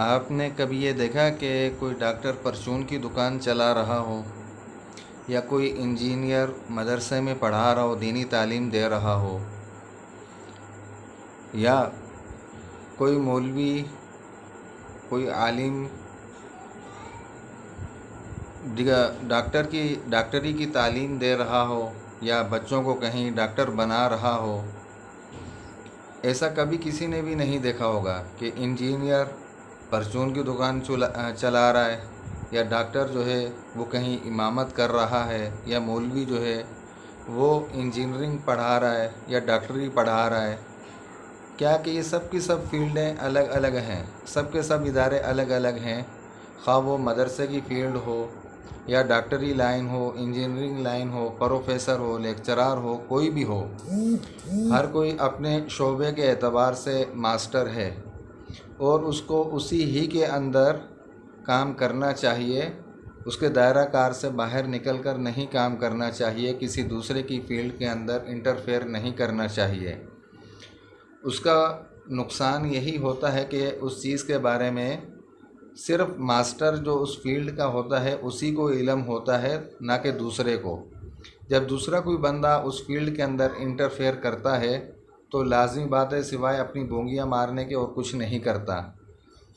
آپ نے کبھی یہ دیکھا کہ کوئی ڈاکٹر پرچون کی دکان چلا رہا ہو، یا کوئی انجینئر مدرسے میں پڑھا رہا ہو، دینی تعلیم دے رہا ہو، یا کوئی مولوی، کوئی عالم ڈاکٹری کی تعلیم دے رہا ہو، یا بچوں کو کہیں ڈاکٹر بنا رہا ہو؟ ایسا کبھی کسی نے بھی نہیں دیکھا ہوگا کہ انجینئر پرچون کی دکان چلا رہا ہے، یا ڈاکٹر جو ہے وہ کہیں امامت کر رہا ہے، یا مولوی جو ہے وہ انجینئرنگ پڑھا رہا ہے یا ڈاکٹری پڑھا رہا ہے۔ کیا کہ یہ سب کی سب فیلڈیں الگ الگ ہیں، سب کے سب ادارے الگ الگ ہیں، خواہ وہ مدرسے کی فیلڈ ہو، یا ڈاکٹری لائن ہو، انجینئرنگ لائن ہو، پروفیسر ہو، لیکچرار ہو، کوئی بھی ہو، ہر کوئی اپنے شعبے کے اعتبار سے ماسٹر ہے، اور اس کو اسی ہی کے اندر کام کرنا چاہیے۔ اس کے دائرہ کار سے باہر نکل کر نہیں کام کرنا چاہیے، کسی دوسرے کی فیلڈ کے اندر انٹرفیئر نہیں کرنا چاہیے۔ اس کا نقصان یہی ہوتا ہے کہ اس چیز کے بارے میں صرف ماسٹر جو اس فیلڈ کا ہوتا ہے اسی کو علم ہوتا ہے، نہ کہ دوسرے کو۔ جب دوسرا کوئی بندہ اس فیلڈ کے اندر انٹرفیئر کرتا ہے تو لازمی بات ہے سوائے اپنی بونگیاں مارنے کے اور کچھ نہیں کرتا۔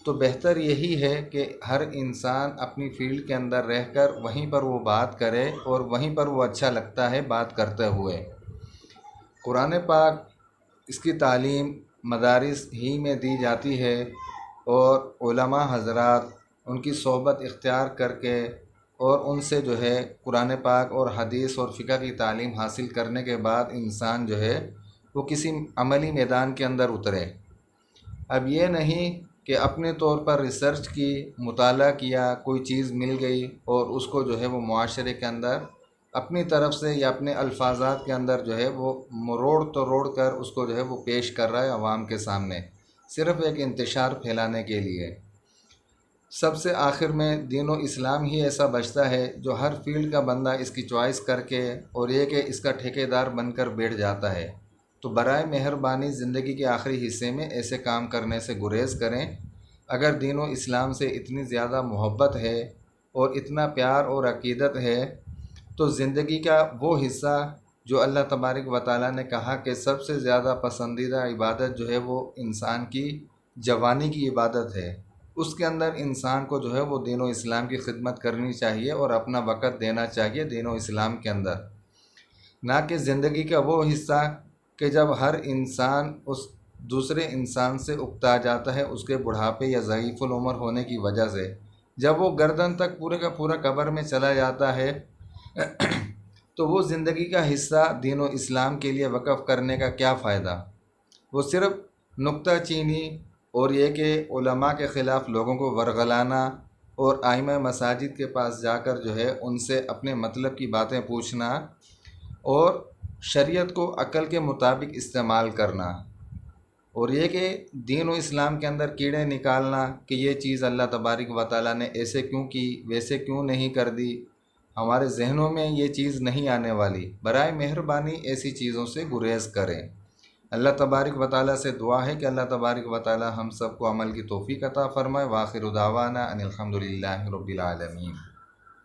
تو بہتر یہی ہے کہ ہر انسان اپنی فیلڈ کے اندر رہ کر وہیں پر وہ بات کرے، اور وہیں پر وہ اچھا لگتا ہے بات کرتے ہوئے۔ قرآن پاک اس کی تعلیم مدارس ہی میں دی جاتی ہے، اور علماء حضرات ان کی صحبت اختیار کر کے اور ان سے جو ہے قرآن پاک اور حدیث اور فقہ کی تعلیم حاصل کرنے کے بعد انسان جو ہے وہ کسی عملی میدان کے اندر اترے۔ اب یہ نہیں کہ اپنے طور پر ریسرچ کی، مطالعہ کیا، کوئی چیز مل گئی اور اس کو جو ہے وہ معاشرے کے اندر اپنی طرف سے یا اپنے الفاظات کے اندر جو ہے وہ مروڑ کر اس کو جو ہے وہ پیش کر رہا ہے عوام کے سامنے، صرف ایک انتشار پھیلانے کے لیے۔ سب سے آخر میں دین و اسلام ہی ایسا بچتا ہے جو ہر فیلڈ کا بندہ اس کی چوائس کر کے اور یہ کہ اس کا ٹھیکیدار بن کر بیٹھ جاتا ہے۔ تو برائے مہربانی زندگی کے آخری حصے میں ایسے کام کرنے سے گریز کریں۔ اگر دین و اسلام سے اتنی زیادہ محبت ہے اور اتنا پیار اور عقیدت ہے تو زندگی کا وہ حصہ جو اللہ تبارک و تعالیٰ نے کہا کہ سب سے زیادہ پسندیدہ عبادت جو ہے وہ انسان کی جوانی کی عبادت ہے، اس کے اندر انسان کو جو ہے وہ دین و اسلام کی خدمت کرنی چاہیے اور اپنا وقت دینا چاہیے دین و اسلام کے اندر، نہ کہ زندگی کا وہ حصہ کہ جب ہر انسان اس دوسرے انسان سے اکتا جاتا ہے اس کے بڑھاپے یا ضعیف العمر ہونے کی وجہ سے، جب وہ گردن تک پورے کا پورا قبر میں چلا جاتا ہے تو وہ زندگی کا حصہ دین و اسلام کے لیے وقف کرنے کا کیا فائدہ؟ وہ صرف نکتہ چینی اور یہ کہ علماء کے خلاف لوگوں کو ورغلانا اور ائمہ مساجد کے پاس جا کر جو ہے ان سے اپنے مطلب کی باتیں پوچھنا اور شریعت کو عقل کے مطابق استعمال کرنا، اور یہ کہ دین و اسلام کے اندر کیڑے نکالنا کہ یہ چیز اللہ تبارک و تعالیٰ نے ایسے کیوں کی، ویسے کیوں نہیں کر دی، ہمارے ذہنوں میں یہ چیز نہیں آنے والی۔ برائے مہربانی ایسی چیزوں سے گریز کریں۔ اللہ تبارک و تعالیٰ سے دعا ہے کہ اللہ تبارک و تعالیٰ ہم سب کو عمل کی توفیق عطا فرمائے۔ وآخر دعوانا ان الحمد للہ رب العالمین۔